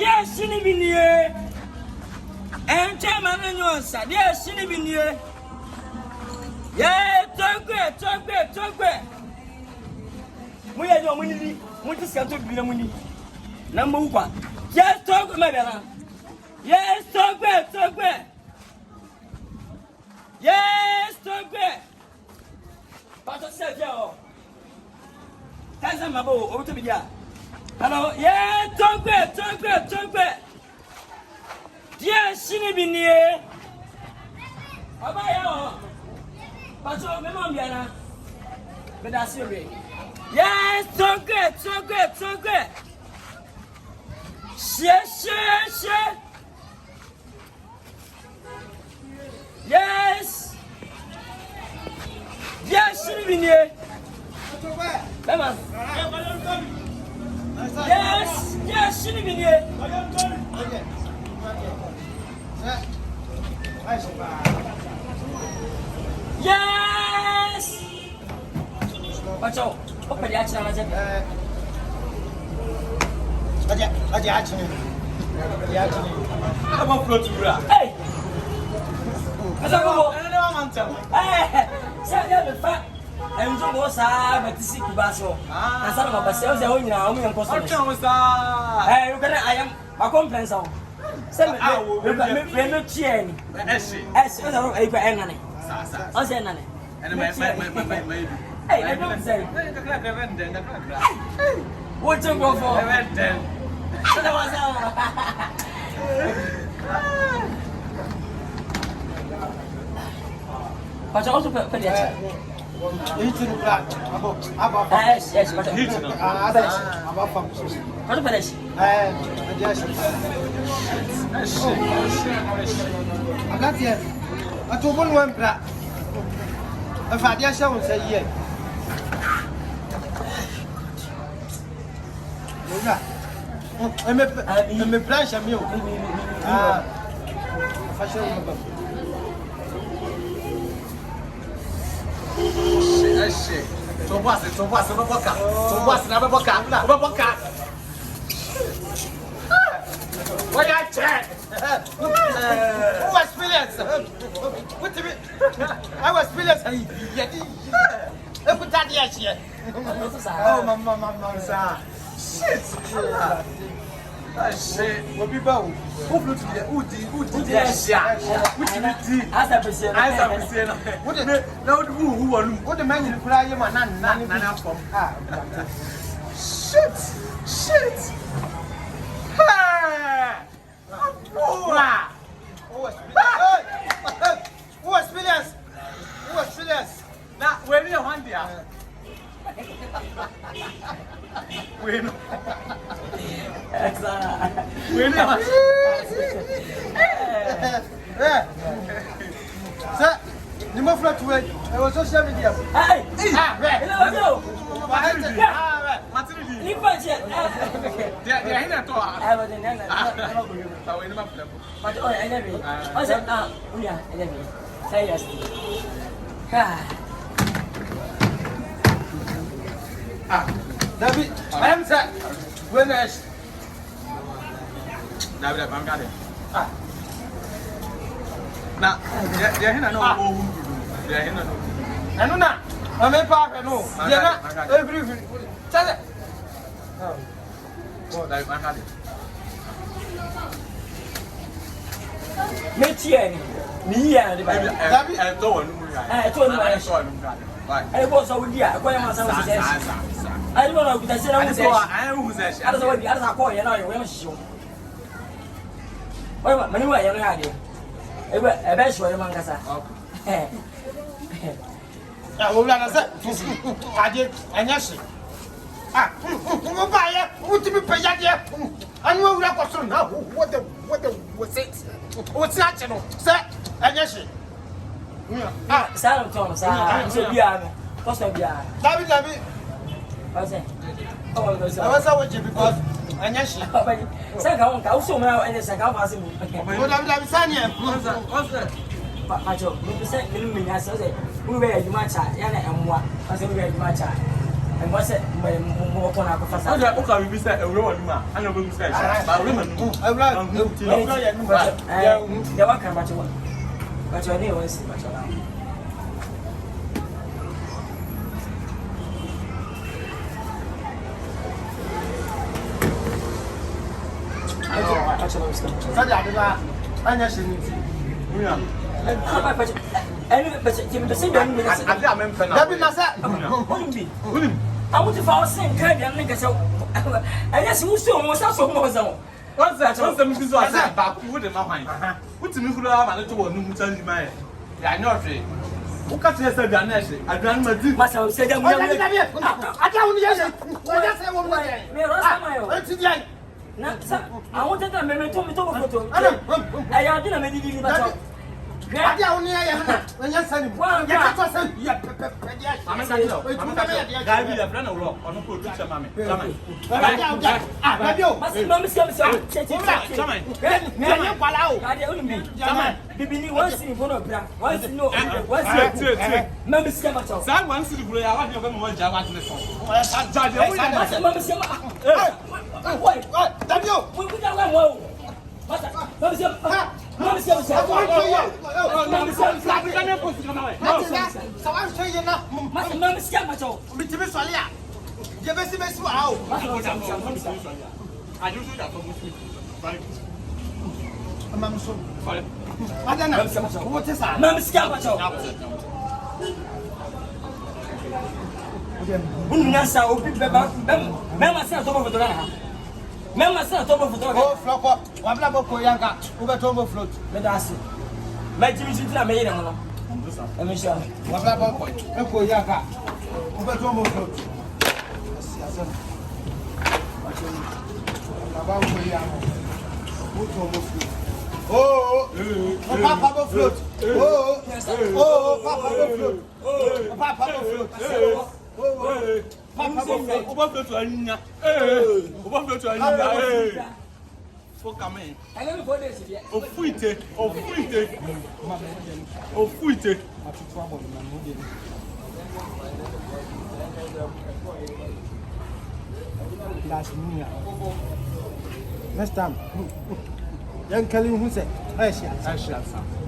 Yes, she live in here. And chairman and yours, yes, she live in here. Yeah, talk great. We are your money. We just got to be the money. Number one. Yes, talk, my brother. Yes, talk great. Yes, talk great. But I said, yo. Thanks, I'm about over to me. Hello, yeah, talk great. Yes, she live in here. How about you? But you remember, Yana? But that's your way. Yes, so good. Sure. Yes, she live in here. Come on. Yes, she live in here. Yes. What's up? Open the action, Come on, float to bra. Hey. What's up? Hey, Say the fact. I'm so boss, but this is Kubaso. I said about myself, the only now, I'm going to Hey, look at I am my complaints. Say, we're not cheering. As I go, Annie. I said, Nanny. And my hey, I don't say. What you go for? But also put the yes, but finish. I got here. I told one black. If I dare someone say, yeah. I'm a branch of milk. Fashion. shit. So what's no boca. Why I check? Who was Williams? What do you mean? I was Williams. Put that here. Oh, Mama. Shit. Shit. What people who flew to the Udi, what the man you cry, you man, from shit. Who was Williams? Now, where do you want there? Bueno. Sir, you must not wait. I was social media. Hey! Hello. David, I am sir. When is David, I'm got it. Now, they're here no. They're here no. I know not. I'm a park. No, they're not everything. Tell it. Oh, David, I'm got it. Metier, me and the baby. David, I told you. I told you I saw him. I was over here. I don't know if I said I was there. I was there. I don't know what the others are calling. You know, you're sure. Well, many way you had it. A best way among us. I will not say. I did, and yes. What to be paid here? I know what now. What's it? What's that, you know, sir? And yes. Salam Thomas, I'm so young. What's that? David. I say, oh, I was out with you because and yes, second, I also know and the second was him. What I'm saying, I told you, we say, I said, we were you much, Yana and what? I said, we were you much. and what's it? More on our professor. Okay, we say a room. I know we say, but remember, the one can match one. But your name was much around. I want to fall same kind of niggas. I guess who's so almost so more than what's that? What's the Mrs. back with him. What's the Mufula? I'm to one who tells you my. I know. Who can't say that? I don't know. Myself said, I'm going to I wanted to remember to me to photo. I didn't make it. I don't know when you're saying, well, Member said, "Oh, flock, what about Koyanka? Over Tombo float, Medasi. My Jimmy made him. And Michelle, what about Koyanka? Over Tombo float. About Koyanka. Oh, Papa float. Oh, Papa float. Oh, Papa float. Papa float to Alina. Over to Alina. For coming. I never put this yet. Oh, Fuite. Oh, Fuite. Oh, Fuite. Next time. Young Kelly who said, I shall.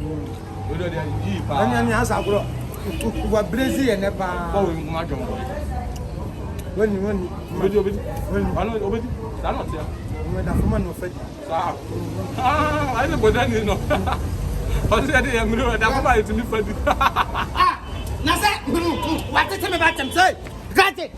You know, any answer. What Brazil and Nepal. When I don't know. I said, I'm going to be funny. What did you about them say? Got it.